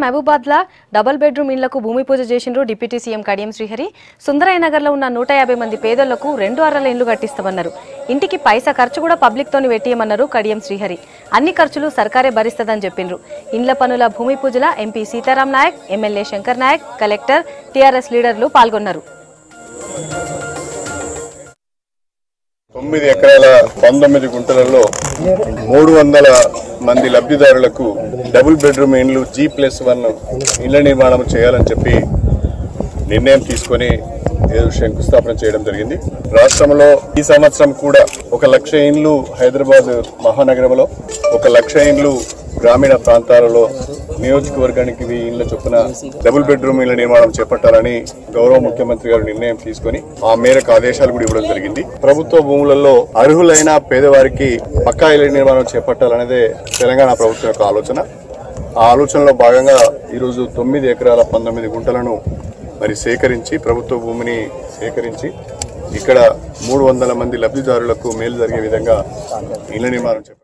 మహబూబాద్లా double bedroom ఇళ్లకు భూమి పూజ చేసిండ్రు డిప్యూటీ సీఎం కడియం శ్రీహరి. సుందరయ్య నగర్లో ఉన్న 150 మంది పేదలకు 2 అర్రల ఇండ్లు కట్టిస్తామన్నారు. ఇంటికి పైసా ఖర్చు కూడా పబ్లిక్ తోని పెట్టియమన్నారు కడియం శ్రీహరి. అన్ని ఖర్చులు సర్కారే భరిస్తదని చెప్పిండ్రు. ఇండ్ల పనుల భూమి పూజల MP Sitaram Nayak, MLA Shankar Nayak, collector, TRS లీడర్లు పాల్గొన్నారు. 9 ఎకరాల 19 గుంటలలో 300 మంది లబ్ధిదారులకు డబుల్ బెడ్రూమ్ ఇండ్లు G+1 ఇళ్ల నిర్మాణం చేయాలని చెప్పి నిర్ణయం తీసుకొని శంకుస్థాపన చేయడం జరిగింది. రాష్ట్రంలో ఈ సంవత్సరం కూడా 1 లక్ష ఇండ్లు హైదరాబాద్ మహానగరంలో, 1 లక్ష ఇండ్లు గ్రామీణ ప్రాంతాలలో నియోజకవర్గానికి 1000 ఇండ్ల చొప్పున డబుల్ బెడ్రూమ్ ఇళ్ల నిర్మాణం చేపట్టాలని గౌరవ ముఖ్యమంత్రి గారు నిర్ణయం తీసుకొని ఆ మేరకు ఆదేశాలు కూడా ఇవ్వడం జరిగింది. ప్రభుత్వ భూములలో అర్హులైన పేదవారికి పక్కా ఇళ్ల నిర్మాణం చేపట్టాలనేదే తెలంగాణ ప్రభుత్వం యొక్క ఆలోచన. ఆ ఆలోచనలో భాగంగా ఈరోజు 9 ఎకరాల 19 గుంటలను సేకరించి, ప్రభుత్వ భూమిని సేకరించి ఇక్కడ 300 మంది లబ్ధిదారులకు మేలు జరిగే విధంగా ఇళ్ల నిర్మాణం చేపట్టారు.